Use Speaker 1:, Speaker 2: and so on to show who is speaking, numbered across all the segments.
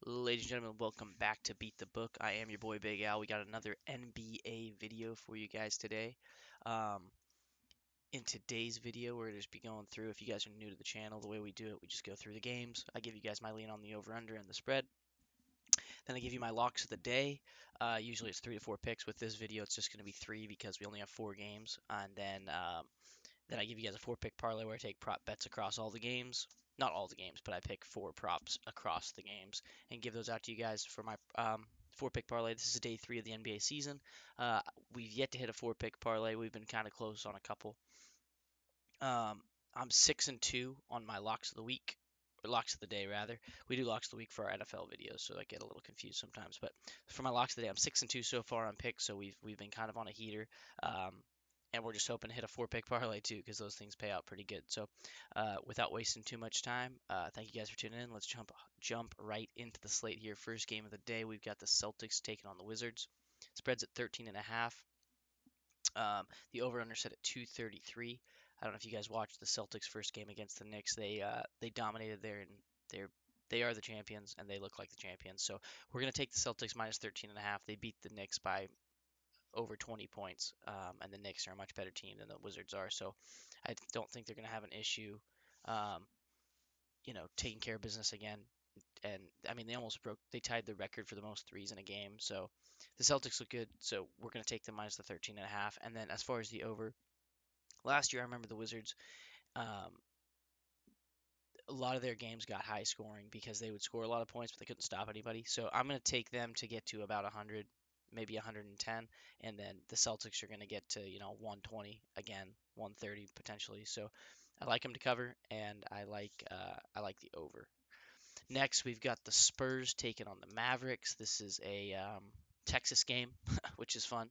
Speaker 1: Ladies and gentlemen, welcome back to Beat the Book. I am your boy Big Al. We got another NBA video for you guys today. Um, in today's video, we're going to just be going through, if you guys are new to the channel, the way we do it, we just go through the games. I give you guys my lean on the over-under and the spread. Then I give you my locks of the day. Usually it's 3 to 4 picks. With this video, it's just going to be 3 because we only have 4 games. And then I give you guys a 4 pick parlay where I take prop bets across all the games. Not all the games, but I pick 4 props across the games and give those out to you guys for my 4 pick parlay. This is day 3 of the NBA season. Uh, we've yet to hit a 4 pick parlay. We've been kind of close on a couple. I'm 6-2 on my locks of the week, or locks of the day rather. We do locks of the week for our NFL videos, so I get a little confused sometimes. But for my locks of the day, I'm 6-2 so far on picks, so we've been kind of on a heater. Um, and we're just hoping to hit a 4 pick parlay too, because those things pay out pretty good. So, without wasting too much time, thank you guys for tuning in. Let's jump right into the slate here. First game of the day, we've got the Celtics taking on the Wizards. Spreads at 13.5. The over/under set at 233. I don't know if you guys watched the Celtics first game against the Knicks. They dominated there, and they're they are the champions, and they look like the champions. So we're gonna take the Celtics minus 13.5. They beat the Knicks by over 20 points, and the Knicks are a much better team than the Wizards are. So I don't think they're gonna have an issue, um, taking care of business again. And I mean, they tied the record for the most threes in a game. So the Celtics look good. So we're gonna take them minus the 13.5. And then as far as the over, last year I remember the Wizards. Um, a lot of their games got high scoring because they would score a lot of points, but they couldn't stop anybody. So I'm going to take them to get to about 100, maybe 110, and then the Celtics are going to get to 120 again, 130 potentially. So I like them to cover, and I like the over. Next, we've got the Spurs taking on the Mavericks. This is a Texas game, which is fun.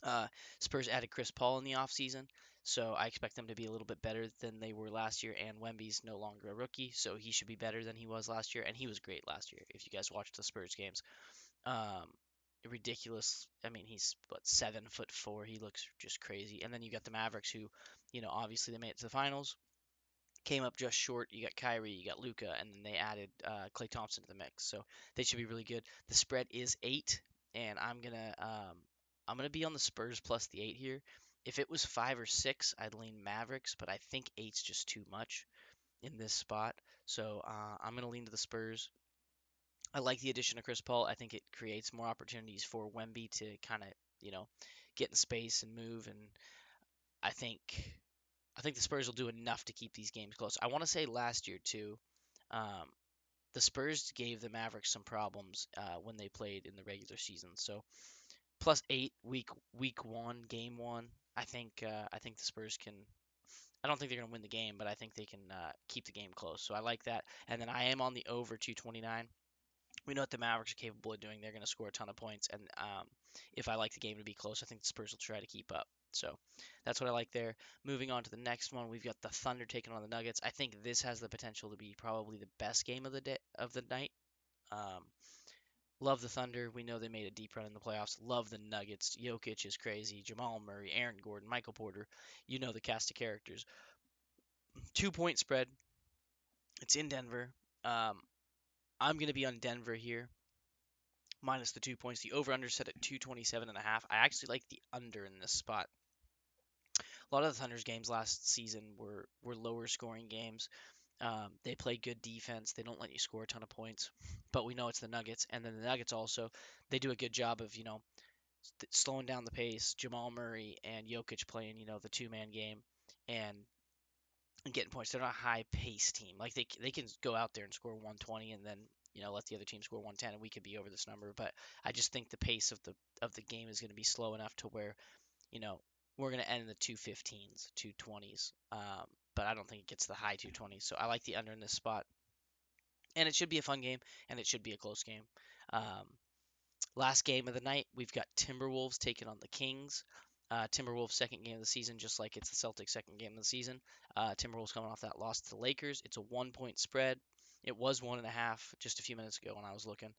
Speaker 1: Uh, Spurs added Chris Paul in the offseason, so I expect them to be a little bit better than they were last year. And Wemby's no longer a rookie, so he should be better than he was last year. And he was great last year. If you guys watched the Spurs games, um, ridiculous. I mean, he's what 7'4". He looks just crazy. And then you got the Mavericks, who, obviously they made it to the finals, came up just short. You got Kyrie, you got Luca, and then they added Klay Thompson to the mix. So they should be really good. The spread is 8, and I'm gonna be on the Spurs plus the 8 here. If it was 5 or 6, I'd lean Mavericks, but I think eight's just too much in this spot. So I'm gonna lean to the Spurs. I like the addition of Chris Paul. I think it creates more opportunities for Wemby to kind of, you know, get in space and move. And I think I think the Spurs will do enough to keep these games close. I want to say last year too, um, the Spurs gave the Mavericks some problems when they played in the regular season. So +8 week one, game one. I think the Spurs can. I don't think they're gonna win the game, but I think they can keep the game close. So I like that. And then I am on the over 229. We know what the Mavericks are capable of doing. They're going to score a ton of points, and if I like the game to be close, I think the Spurs will try to keep up. So that's what I like there. Moving on to the next one, we've got the Thunder taking on the Nuggets. I think this has the potential to be probably the best game of the night. Um, love the Thunder. We know they made a deep run in the playoffs. Love the Nuggets. Jokic is crazy. Jamal Murray, Aaron Gordon, Michael Porter. You know the cast of characters. 2 point spread. It's in Denver. Um, I'm going to be on Denver here minus the 2 points. The over under set at 227.5. I actually like the under in this spot. A lot of the Thunder's games last season were lower scoring games. They play good defense. They don't let you score a ton of points, but we know it's the Nuggets, and then the Nuggets also they do a good job of slowing down the pace. Jamal Murray and Jokic playing the 2-man game and getting points. They're not a high pace team. Like they can go out there and score 120 and then let the other team score 110 and we could be over this number. But I just think the pace of the game is going to be slow enough to where you know we're going to end in the 215s, 220s. But I don't think it gets to the high 220s. So I like the under in this spot, and it should be a fun game and it should be a close game. Um, Last game of the night, we've got Timberwolves taking on the Kings. Timberwolves second game of the season, just like it's the Celtics second game of the season. Timberwolves coming off that loss to the Lakers. It's a 1 point spread. It was 1.5 just a few minutes ago when I was looking.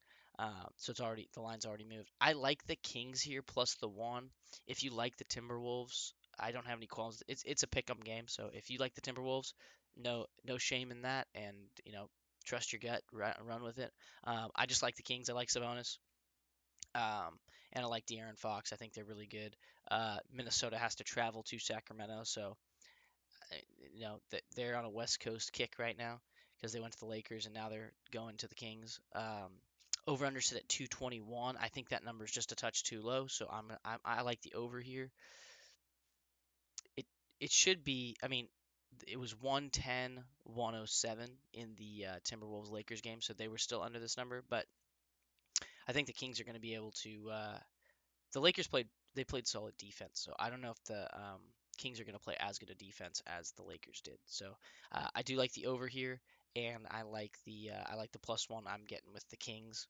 Speaker 1: So the line's already moved. I like the Kings here plus the 1. If you like the Timberwolves, I don't have any qualms. It's a pick 'em game. So if you like the Timberwolves, no shame in that. And Trust your gut, run with it. I just like the Kings. I like Sabonis. And I like De'Aaron Fox. I think they're really good. Minnesota has to travel to Sacramento, so uh, they're on a West Coast kick right now because they went to the Lakers and now they're going to the Kings. Over under sit at 221. I think that number is just a touch too low, so I like the over here. It it should be. I mean, it was 110, 107 in the Timberwolves Lakers game, so they were still under this number. But I think the Kings are going to be able to. The Lakers played solid defense, so I don't know if the Kings are going to play as good a defense as the Lakers did. So I do like the over here, and I like the +1 I'm getting with the Kings,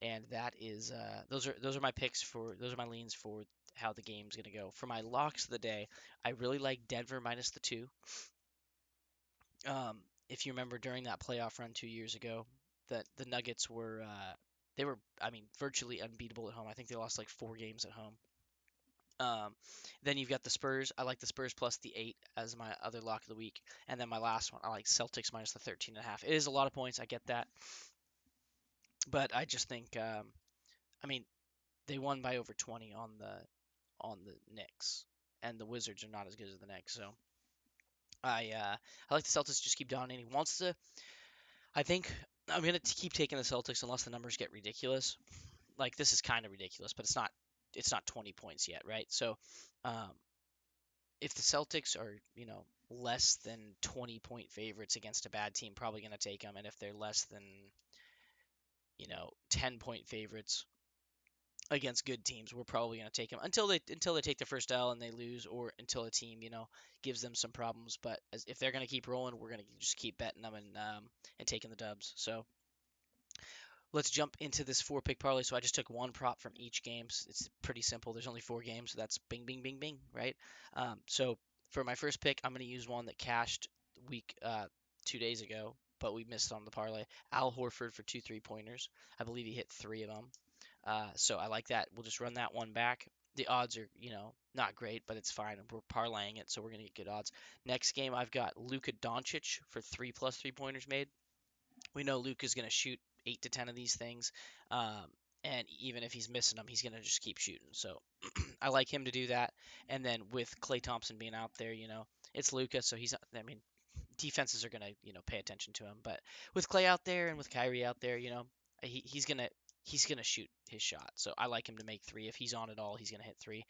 Speaker 1: and that is those are my picks for those are my leans for how the game's going to go. For my locks of the day, I really like Denver -2. If you remember during that playoff run 2 years ago, the Nuggets were they were I mean virtually unbeatable at home. I think they lost like 4 games at home. Um, then you've got the Spurs. I like the Spurs +8 as my other lock of the week. And then my last one, I like Celtics minus the 13.5. It is a lot of points. I get that. But I just think, I mean, they won by over 20 on the Knicks, and the Wizards are not as good as the Knicks. So I like the Celtics just keep dominating. I think I'm gonna keep taking the Celtics unless the numbers get ridiculous. Like this is kind of ridiculous, but it's not 20 points yet, right? So um, if the Celtics are, less than 20-point favorites against a bad team, probably going to take them. And if they're less than, 10-point favorites against good teams, we're probably going to take them until they take the first L and they lose, or until a team, gives them some problems. But if they're going to keep rolling, we're going to just keep betting them and taking the dubs. So let's jump into this 4 pick parlay. So I just took one prop from each game. It's pretty simple. There's only 4 games, so that's bing, bing, bing, bing, right? So for my first pick, I'm going to use one that cashed week 2 days ago, but we missed on the parlay. Al Horford for 2 3-pointers. I believe he hit 3 of them. So I like that. We'll just run that one back. The odds are, not great, but it's fine. We're parlaying it, so we're going to get good odds. Next game, I've got Luka Doncic for 3 + 3-pointers made. We know Luke is going to shoot 8 to 10 of these things, um, and even if he's missing them, he's going to just keep shooting. So I like him to do that. And then with Klay Thompson being out there, it's Luka, so he's not. I mean, defenses are going to pay attention to him. But with Klay out there and with Kyrie out there, he's gonna shoot his shot. So I like him to make 3. If he's on at all, he's gonna hit 3.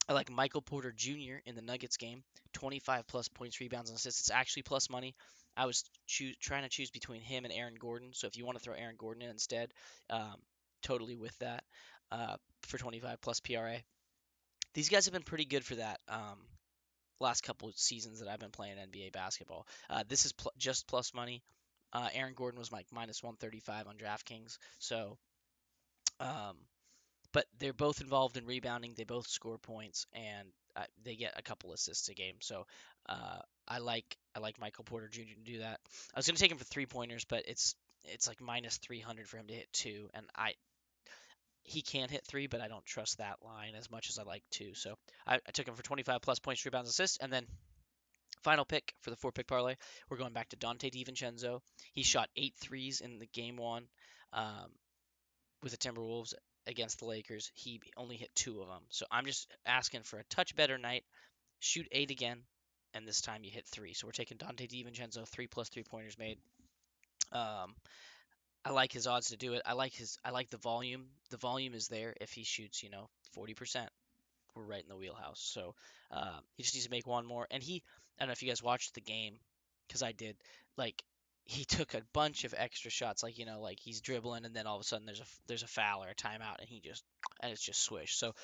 Speaker 1: I like Michael Porter Jr. in the Nuggets game, 25 plus points, rebounds, and assists. It's actually plus money. I was trying to choose between him and Aaron Gordon. So if you want to throw Aaron Gordon in instead, um, totally with that for 25 plus PRA. These guys have been pretty good for that last couple of seasons that I've been playing NBA basketball. This is just plus money. Aaron Gordon was like -135 on DraftKings. So um, but they're both involved in rebounding. They both score points, and they get a couple assists a game. So uh, I like Michael Porter Jr. to do that. I was gonna take him for 3 pointers, but it's like -300 for him to hit 2, and he can hit 3, but I don't trust that line as much as I like 2. So I took him for 25 plus points, rebounds, assists, and then final pick for the 4 pick parlay. We're going back to Dante DiVincenzo. He shot 8 threes in the game one. Um, with the Timberwolves against the Lakers. He only hit 2 of them. So I'm just asking for a touch better night. Shoot 8 again, and this time you hit 3. So we're taking Dante DiVincenzo 3 + 3-pointers made. Um, I like his odds to do it. I like the volume. The volume is there if he shoots 40%. We're right in the wheelhouse. So he just needs to make one more. And I don't know if you guys watched the game, because I did. Like he took a bunch of extra shots. Like like he's dribbling, and then all of a sudden there's a foul or a timeout, and it's just swish. So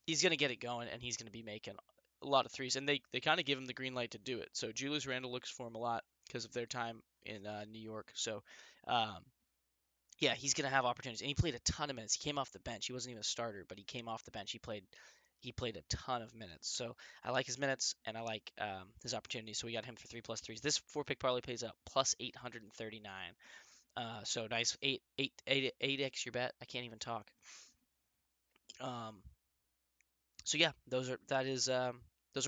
Speaker 1: he's gonna get it going, and he's gonna be making a lot of threes. And they kind of give him the green light to do it. So Julius Randle looks for him a lot because of their time in New York. So um, yeah, he's gonna have opportunities, and he played a ton of minutes. He came off the bench. He wasn't even a starter, but he came off the bench. He played a ton of minutes. So I like his minutes, and I like his opportunities. So we got him for 3 + 3s. This 4 pick parlay pays up plus 839. So nice 8x your bet. I can't even talk. Um, so yeah, those are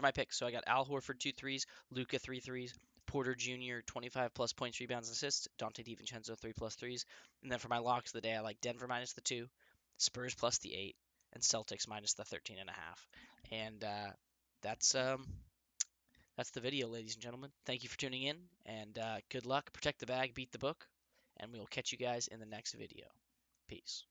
Speaker 1: my picks. So I got Al Horford 2 threes, Luca 3 threes, Porter Jr. 25 plus points, rebounds, and assists. Dante DiVincenzo 3 plus threes. And then for my locks of the day, I like Denver minus the 2, Spurs plus the 8, and Celtics minus the 13.5. And that's the video, ladies and gentlemen. Thank you for tuning in, and good luck. Protect the bag, beat the book, and we will catch you guys in the next video. Peace.